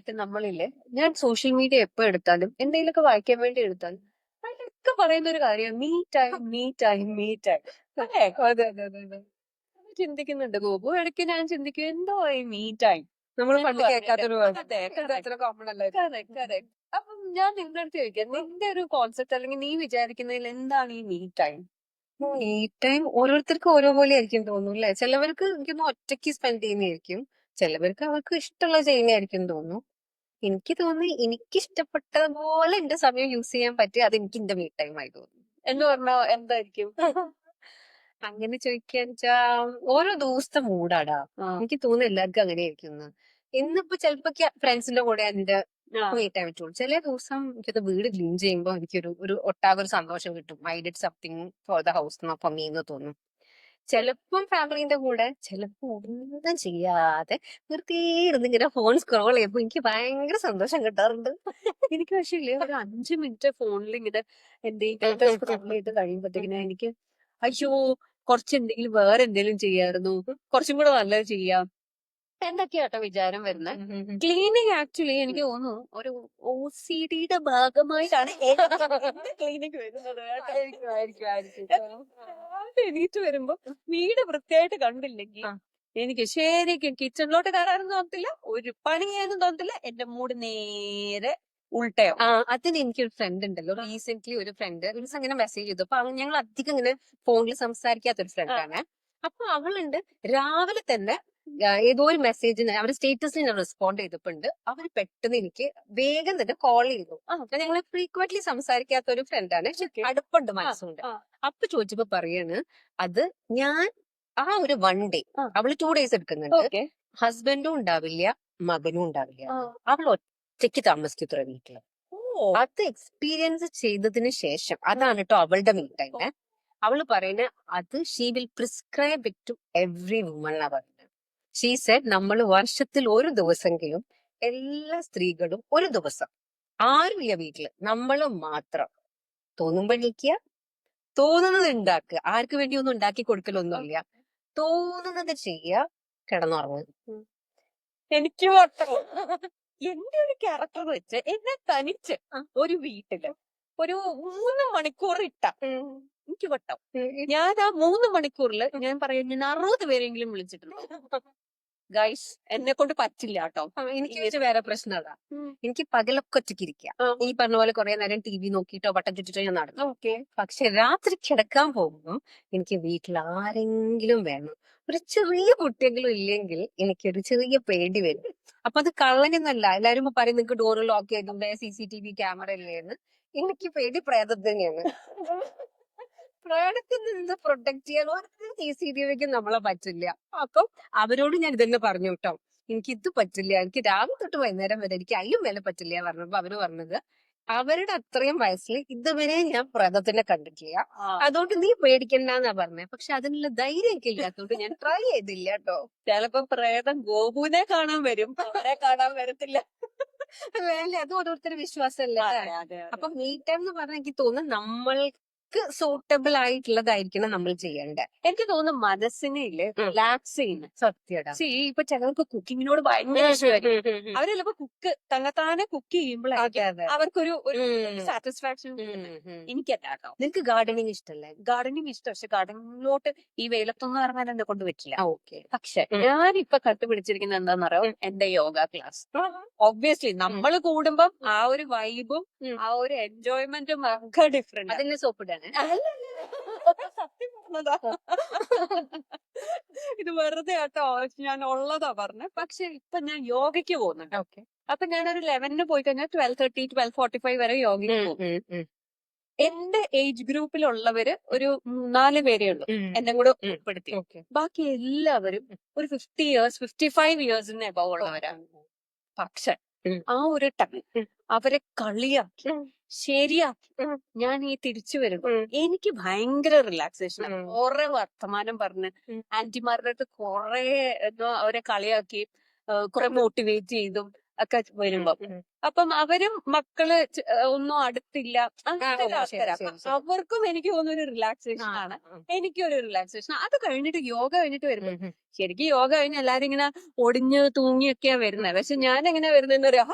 ആയിട്ട് നമ്മളില്ലേ, ഞാൻ social media എപ്പോ എടുത്താലും എന്തെങ്കിലുമൊക്കെ വായിക്കാൻ വേണ്ടി എടുത്താലും അതിലൊക്കെ പറയുന്ന ഒരു കാര്യം me time me time me time അല്ലേ? അതെ അതെ അതെ അതെ. അത് ചിന്തിക്കുന്നുണ്ട് ഗോപു. ഇടയ്ക്ക് ഞാൻ ചിന്തിക്കും എന്തോ ഈ മീ ടൈം നമ്മൾ എന്ന് പണ്ട് പറഞ്ഞിട്ട്. കേൾക്കാത്തൊരു വേർഡ്. അതെ, ഇത് അത്ര കോമൺ അല്ലായിരുന്നു. Correct correct. അപ്പം ഞാൻ നിന്റെ അടുത്ത് ചോദിക്കാം, നിന്റെ ഒരു കോൺസെപ്റ്റ് അല്ലെങ്കിൽ നീ വിചാരിക്കുന്നതിൽ എന്താണ് ഈ മീ ടൈം? ഈ ടൈം ഓരോരുത്തർക്കും ഓരോ പോലെ ആയിരിക്കും തോന്നുന്നു അല്ലെ. ചിലവർക്ക് എനിക്കൊന്ന് ഒറ്റയ്ക്ക് സ്പെൻഡ് ചെയ്യുന്നതായിരിക്കും, ചിലവർക്ക് അവർക്ക് ഇഷ്ടമുള്ള ചെയ്യുന്നതായിരിക്കും തോന്നുന്നു. എനിക്ക് തോന്നി എനിക്ക് ഇഷ്ടപ്പെട്ടതുപോലെ എന്റെ സമയം യൂസ് ചെയ്യാൻ പറ്റി, അത് എനിക്ക് എന്റെ മീ ടൈം ആയി തോന്നുന്നു. എന്ന് പറഞ്ഞാൽ എന്തായിരിക്കും? അങ്ങനെ ചോദിക്കാൻ വെച്ചാ ഓരോ ദിവസത്തെ മൂടാടാ. എനിക്ക് തോന്നുന്നു എല്ലാവർക്കും അങ്ങനെ ആയിരിക്കും. ഇന്നിപ്പോ ചിലപ്പോ ഫ്രണ്ട്സിന്റെ കൂടെ എന്റെ മീ ടൈം പറ്റുള്ളൂ. ചില ദിവസം എനിക്കത് വീട് ക്ലീൻ ചെയ്യുമ്പോൾ എനിക്കൊരു ഒരു ഒട്ടാകെ ഒരു സന്തോഷം കിട്ടും. I did something for the house for me എന്ന് തോന്നും. ചിലപ്പം ഫാമിലിന്റെ കൂടെ, ചിലപ്പോ ഒന്നും ചെയ്യാതെ വെറുതെ ഇരുന്ന് ഇങ്ങനെ ഫോൺ സ്ക്രോൾ ചെയ്യുമ്പോ എനിക്ക് ഭയങ്കര സന്തോഷം കിട്ടാറുണ്ട്. എനിക്ക് പക്ഷേ ഇല്ലേ, ഒരു 5 മിനിറ്റ് ഫോണിൽ ഇങ്ങനെ എന്തെങ്കിലും സ്ക്രോൾ ചെയ്ത് കഴിയുമ്പോഴത്തേക്കിനും എനിക്ക് അയ്യോ കുറച്ച് എന്തെങ്കിലും വേറെ എന്തെങ്കിലും ചെയ്യായിരുന്നു, കുറച്ചും കൂടെ നല്ലത് ചെയ്യാം എന്തൊക്കെയാട്ടോ വിചാരം വരുന്നത്. ക്ലീനിങ് ആക്ച്വലി എനിക്ക് തോന്നുന്നു ഒരു OCD-യുടെ ഭാഗമായിട്ടാണ് ക്ലീനിങ് വരുന്നത് കേട്ടോ. ആയിരിക്കും ആയിരിക്കും ആയിരിക്കും. രാവിലെ എണീറ്റ് വരുമ്പോ വീട് വൃത്തിയായിട്ട് കണ്ടില്ലെങ്കിൽ എനിക്ക് ശരിക്കും കിച്ചണിലോട്ട് കയറാനും തോന്നത്തില്ല, ഒരു പണി ചെയ്യാനും തോന്നത്തില്ല, എന്റെ മൂഡ് നേരെ ഉൾട്ടയോ. അതിന് എനിക്കൊരു ഫ്രണ്ട് ഉണ്ടല്ലോ, റീസെന്റ് ഒരു ഫ്രണ്ട് ഒരു ദിവസം ഇങ്ങനെ മെസ്സേജ് ചെയ്തു. അപ്പൊ ഞങ്ങൾ അധികം ഇങ്ങനെ ഫോണിൽ സംസാരിക്കാത്ത ഒരു ഫ്രണ്ടാണ്. അപ്പൊ അവളുണ്ട് രാവിലെ തന്നെ ഏതോ ഒരു മെസ്സേജിന് അവരുടെ സ്റ്റേറ്റസിന് റെസ്പോണ്ട് ചെയ്തിട്ടുണ്ട്. അവർ പെട്ടെന്ന് എനിക്ക് വേഗം തന്നെ കോൾ ചെയ്തു. ഞങ്ങൾ ഫ്രീക്വന്റ്ലി സംസാരിക്കാത്ത ഒരു ഫ്രണ്ടാണ്, പക്ഷെ അടുപ്പുണ്ട്, മനസ്സുണ്ട്. അപ്പൊ ചോദിച്ചപ്പോ പറയാണ്, അത് ഞാൻ ആ ഒരു 1 ഡേ അവള് 2 ഡേയ്സ് എടുക്കുന്നുണ്ട്, ഹസ്ബൻഡും ഉണ്ടാവില്ല മകനും ഉണ്ടാവില്ല, അവൾ ഒറ്റയ്ക്ക് താമസിക്കത്ര വീട്ടില്. അത് എക്സ്പീരിയൻസ് ചെയ്തതിന് ശേഷം അതാണ് കേട്ടോ അവളുടെ മീ ടൈം. അവള് പറയുന്നത് അത് she will prescribe it to every woman എന്നാ പറയുന്നത്. ഷീ സെഡ് നമ്മൾ വർഷത്തിൽ ഒരു ദിവസമെങ്കിലും എല്ലാ സ്ത്രീകളും ഒരു ദിവസം ആരുമില്ല വീട്ടില്, നമ്മളും മാത്രം തോന്നുമ്പോ എണീക്കുക, തോന്നുന്നത് ഉണ്ടാക്കുക, ആർക്ക് വേണ്ടി ഒന്നും ഉണ്ടാക്കി കൊടുക്കലൊന്നുമില്ല, തോന്നുന്നത് ചെയ്യുക, കിടന്നുറങ്ങുക. എനിക്ക് വട്ടം. എന്റെ ഒരു ക്യാരക്ടർ വെച്ച് എന്നെ തനിച്ച് ഒരു വീട്ടില് ഒരു 3 മണിക്കൂർ ഇട്ട എനിക്ക് വട്ടം. ഞാൻ ആ 3 മണിക്കൂറിൽ ഞാൻ പറയാം, ഞാൻ 60 പേരെങ്കിലും വിളിച്ചിട്ടുണ്ട്. ഗൈസ് എന്നെ കൊണ്ട് പറ്റില്ല കേട്ടോ. എനിക്ക് വെച്ച് വേറെ പ്രശ്നം അതാ. എനിക്ക് പകലൊക്കെ ഒറ്റയ്ക്ക് ഇരിക്കാം, ഈ പറഞ്ഞ പോലെ കുറെ നേരം ടി വി നോക്കിയിട്ടോ വട്ടം ചുറ്റിട്ടോ ഞാൻ നടന്നു. പക്ഷെ രാത്രി കിടക്കാൻ പോകുമ്പോ എനിക്ക് വീട്ടിൽ ആരെങ്കിലും വേണം. ഒരു ചെറിയ കുട്ടിയെങ്കിലും ഇല്ലെങ്കിൽ എനിക്കൊരു ചെറിയ പേടി വരും. അപ്പൊ അത് കള്ളനെന്നല്ല, എല്ലാരും പറയും നിങ്ങക്ക് ഡോറ് ലോക്ക് ചെയ്തുകൊണ്ട് CCTV ക്യാമറ ഇല്ലേന്ന്. എനിക്ക് പേടി പ്രേതം തന്നെയാണ്. പ്രേതത്തിൽ നിന്ന് പ്രൊട്ടക്ട് ചെയ്യാൻ ഒരു CCTVക്ക് നമ്മളെ പറ്റില്ല. അപ്പം അവരോട് ഞാൻ ഇതന്നെ പറഞ്ഞു കേട്ടോ, എനിക്ക് ഇത് പറ്റില്ല, എനിക്ക് രാവിലെ തൊട്ട് വൈകുന്നേരം വരെ എനിക്ക് അതിലും മേലെ പറ്റില്ല പറഞ്ഞപ്പോ അവര് പറഞ്ഞത് അവരുടെ അത്രയും വയസ്സിൽ ഇതുവരെ ഞാൻ പ്രേതത്തിനെ കണ്ടിട്ടില്ല, അതുകൊണ്ട് നീ പേടിക്കണ്ടെന്നാ പറഞ്ഞത്. പക്ഷെ അതിനുള്ള ധൈര്യം എനിക്ക് ഇല്ലാത്തതുകൊണ്ട് ഞാൻ ട്രൈ ചെയ്തില്ല കേട്ടോ. ചിലപ്പോ പ്രേതം ഗോപുവിനെ കാണാൻ വരും, അവരെ കാണാൻ വരത്തില്ല. അല്ലേ, അത് ഓരോരുത്തരുടെ വിശ്വാസമല്ലേ. അപ്പൊ മീ ടൈം എന്ന് പറഞ്ഞാൽ എനിക്ക് തോന്നുന്നു നമ്മൾക്ക് സൂട്ടബിൾ ആയിട്ടുള്ളതായിരിക്കണം നമ്മൾ ചെയ്യേണ്ടത്. എനിക്ക് തോന്നുന്നു മനസ്സിനെ റിലാക്സ് ചെയ്യുന്ന സത്യടാ. ഇപ്പൊ ചിലർക്ക് കുക്കിങ്ങിനോട് ഭയങ്കര ഇഷ്ടമായിരിക്കും. അവര് ചിലപ്പോ തന്നെത്താനെ കുക്ക് ചെയ്യുമ്പോഴായിരിക്കും അവർക്കൊരു സാറ്റിസ്ഫാക്ഷൻ. എനിക്കല്ലാട്ടോ. നിനക്ക് ഗാർഡനിങ് ഇഷ്ടല്ലേ? ഗാർഡനിങ് ഇഷ്ടം, പക്ഷെ ഗാർഡനിങ്ങിലോട്ട് ഈ വെയിലത്തൊന്നും ഇറങ്ങാൻ എന്നെ കൊണ്ട് പറ്റില്ല. ഓക്കെ. പക്ഷെ ഞാനിപ്പൊ കണ്ടുപിടിച്ചിരിക്കുന്നത് എന്താണെന്നറിയോ, എന്റെ യോഗ ക്ലാസ്. ഒബ്വിയസ്ലി നമ്മൾ കൂടുമ്പം ആ ഒരു വൈബും ആ ഒരു എൻജോയ്മെന്റും ഒക്കെ ഡിഫറെന്റ്. അതിന് സോപ്പിടാണ്. സത്യം പറഞ്ഞതാ. ഇത് വെറുതെ ആട്ടോ, ഞാൻ ഉള്ളതാ പറഞ്ഞ. പക്ഷെ ഇപ്പൊ ഞാൻ യോഗയ്ക്ക് പോകുന്നുണ്ട്. അപ്പൊ ഞാനൊരു 11-ന് പോയി കഴിഞ്ഞാൽ 12:30 12:45 വരെ യോഗയ്ക്ക് പോകും. എന്റെ ഏജ് ഗ്രൂപ്പിലുള്ളവര് ഒരു 4 പേരേ ഉള്ളൂ എന്നെ കൂടെ ഉൾപ്പെടുത്തി. ബാക്കി എല്ലാവരും ഒരു 50 ഇയേഴ്സ് 55 ഇയേഴ്സിന് എബവ് ഉള്ളവരാണ്. പക്ഷെ ആ ഒരു ടൈം അവരെ കളിയാക്കി ശരിയാക്കി ഞാൻ ഈ തിരിച്ചു വരുമ്പോ എനിക്ക് ഭയങ്കര റിലാക്സേഷൻ. കുറെ വർത്തമാനം പറഞ്ഞ് ആന്റിമാരുടെ അടുത്ത് കുറെ അവരെ കളിയാക്കി കുറെ മോട്ടിവേറ്റ് ചെയ്തും ഒക്കെ വരുമ്പോ അപ്പം അവരും മക്കള് ഒന്നും അടുത്തില്ല അങ്ങനത്തെ ശരി, ആൾക്കാരാ. ശരി, അപ്പൊ ശരി. അവർക്കും എനിക്ക് തോന്നുന്ന ഒരു റിലാക്സേഷൻ ആണ്. എനിക്കും ഒരു റിലാക്സേഷൻ. അത് കഴിഞ്ഞിട്ട് യോഗ കഴിഞ്ഞിട്ട് വരുമ്പോ ശരിക്കും യോഗ കഴിഞ്ഞ് എല്ലാരും ഇങ്ങനെ ഒടിഞ്ഞ് തൂങ്ങിയൊക്കെയാ വരുന്നത്. പക്ഷെ ഞാൻ എങ്ങനെ വരുന്നതെന്ന് പറയാ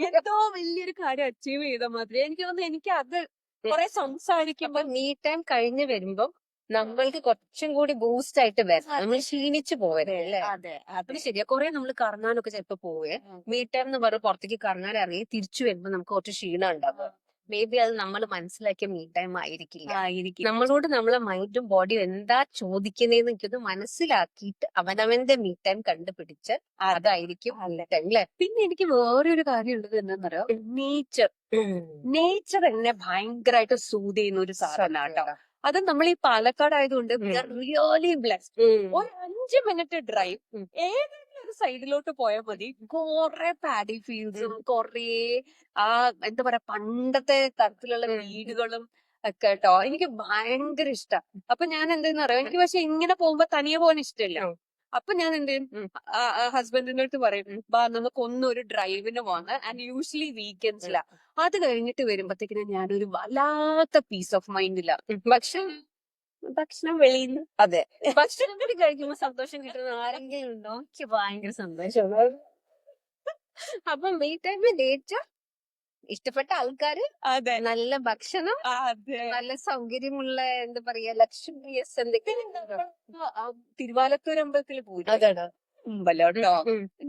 എന്തോ വലിയൊരു കാര്യം അച്ചീവ് ചെയ്ത മാതിരി. എനിക്ക് തോന്നുന്നു എനിക്ക് അത് കുറെ സംസാരിക്കുമ്പോ മീ ടൈം കഴിഞ്ഞ് വരുമ്പോ നമ്മൾക്ക് കുറച്ചും കൂടി ബൂസ്റ്റ് ആയിട്ട് വരണം. നമ്മൾ ക്ഷീണിച്ചു പോയത് അല്ലേ? അതെ അത് ശരിയാ. കുറെ നമ്മൾ കറങ്ങാനൊക്കെ ചിലപ്പോ പോവേ. മീ ടൈം എന്ന് പറഞ്ഞ് പുറത്തേക്ക് കറങ്ങാൻ ഇറങ്ങി തിരിച്ചു വരുമ്പോ നമുക്ക് കുറച്ച് ക്ഷീണം ഉണ്ടാവും. മേ ബി അത് നമ്മൾ മനസ്സിലാക്കിയ മീ ടൈം ആയിരിക്കില്ല. ആയിരിക്കും. നമ്മളോട് നമ്മളെ മൈൻഡും ബോഡിയും എന്താ ചോദിക്കുന്നതെന്ന് എനിക്കത് മനസ്സിലാക്കിയിട്ട് അവനവന്റെ മീ ടൈം കണ്ടുപിടിച്ച് അതായിരിക്കും മീ ടൈം അല്ലേ? പിന്നെ എനിക്ക് വേറൊരു കാര്യം ഉള്ളത് എന്താണെന്നറിയോ, നേച്ചർ നേച്ചർ എന്നെ ഭയങ്കരമായിട്ട് സൂത് ചെയ്യുന്ന ഒരു സാധനം കേട്ടോ. അത് നമ്മൾ ഈ പാലക്കാട് ആയതുകൊണ്ട് റിയലി ബ്ലെസ്ഡ്. ഒരു 5 മിനിറ്റ് ഡ്രൈവ് ഏതെങ്കിലും ഒരു സൈഡിലോട്ട് പോയാൽ മതി, കുറെ പാഡി ഫീൽഡ്സും കുറെ ആ എന്താ പറയാ പണ്ടത്തെ തരത്തിലുള്ള വീടുകളും ഒക്കെ കേട്ടോ. എനിക്ക് ഭയങ്കര ഇഷ്ടം. അപ്പൊ ഞാൻ എന്തെന്ന് അറിയാം, എനിക്ക് പക്ഷെ ഇങ്ങനെ പോകുമ്പോ തനിയെ പോകാൻ ഇഷ്ടമില്ല. അപ്പൊ ഞാൻ എന്ത് ചെയ്യും, ഹസ്ബൻഡിന്റെ അടുത്ത് പറയും, ബാ നമുക്ക് ഒന്നൊരു ഡ്രൈവിന് പോകാന്ന്. ആൻഡ് യൂഷ്വലി വീക്കെൻഡ്സിലാ. അത് കഴിഞ്ഞിട്ട് വരുമ്പത്തേക്കിന് ഞാനൊരു വല്ലാത്ത പീസ് ഓഫ് മൈൻഡില്ല. ഭക്ഷണം വെളിയിൽ നിന്ന്. അതെ, ഭക്ഷണം കൂടി കഴിക്കുമ്പോ സന്തോഷം കിട്ടുന്ന ആരെങ്കിലും ഉണ്ടോ? എനിക്ക് ഭയങ്കര സന്തോഷമാണ്. അപ്പൊ മീ ടൈമിൽ നേച്ചർ, ഇഷ്ടപ്പെട്ട ആൾക്കാര്, അതെ നല്ല ഭക്ഷണം, അതെ. നല്ല സൗകര്യമുള്ള എന്താ പറയാ ലക്ഷറിയസ് എന്തൊക്കെയാണ്. തിരുവാലത്തൂർ അമ്പലത്തിൽ പോയി അതാണ് അമ്പലം.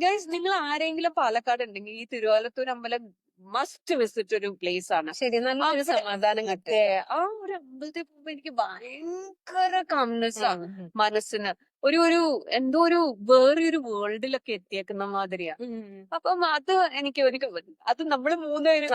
ഗൈസ്, നിങ്ങൾ ആരെങ്കിലും പാലക്കാട് ഉണ്ടെങ്കിൽ ഈ തിരുവാലത്തൂർ അമ്പലം മസ്റ്റ് വിസിറ്റ് ഒരു പ്ലേസ് ആണ്. ശരി, നല്ലൊരു സമാധാനം കിട്ടും. ആ ഒരു അമ്പലത്തിൽ പോകുമ്പോ എനിക്ക് ഭയങ്കര കാംനെസ് ആണ് മനസ്സിന്. ഒരു എന്തോ ഒരു വേറൊരു വേൾഡിലൊക്കെ എത്തിയേക്കുന്ന മാതിരിയാ. അപ്പം അത് എനിക്ക് അത് നമ്മള് 3 പേരും,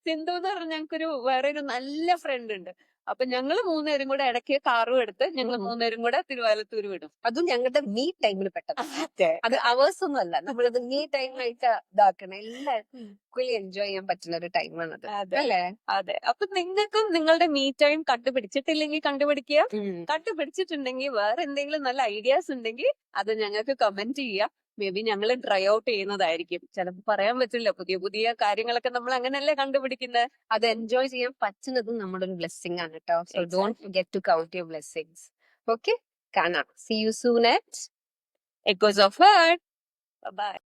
സിന്ധു എന്ന് പറഞ്ഞ ഞങ്ങൾക്കൊരു വേറെ ഒരു നല്ല ഫ്രണ്ട് ഉണ്ട്. അപ്പൊ ഞങ്ങള് 3 പേരും കൂടെ ഇടയ്ക്ക് കാറും എടുത്ത് ഞങ്ങൾ 3 പേരും കൂടെ തിരുവാലത്തൂർ വിടും. അതും ഞങ്ങളുടെ മീ ടൈമിൽ പെട്ടത്. അതെ അത് അവേഴ്സ് ഒന്നും അല്ല, നമ്മളത് മീ ടൈമായിട്ട് ഇതാക്കണം. എല്ലാവർക്കും ഈക്വലി എൻജോയ് ചെയ്യാൻ പറ്റുന്ന ഒരു ടൈമാണത് അല്ലേ? അതെ. അപ്പൊ നിങ്ങൾക്കും നിങ്ങളുടെ മീ ടൈം കണ്ടുപിടിച്ചിട്ടില്ലെങ്കിൽ കണ്ടുപിടിക്കുക. കണ്ടുപിടിച്ചിട്ടുണ്ടെങ്കിൽ വേറെ എന്തെങ്കിലും നല്ല ഐഡിയാസ് ഉണ്ടെങ്കിൽ അത് ഞങ്ങൾക്ക് കമന്റ് ചെയ്യാം. മേ ബി ഞങ്ങൾ ട്രൈ ഔട്ട് ചെയ്യുന്നതായിരിക്കും. ചിലപ്പോൾ പറയാൻ പറ്റില്ല, പുതിയ പുതിയ കാര്യങ്ങളൊക്കെ നമ്മൾ അങ്ങനെയല്ലേ കണ്ടുപിടിക്കുന്നത്. അത് എൻജോയ് ചെയ്യാൻ പറ്റുന്നതും നമ്മുടെ ഒരു ബ്ലെസ്സിങ് ആണ് കേട്ടോ. So don't forget to count your blessings. Okay, കാണാം. See you soon at Echoes of Heart. Bye bye.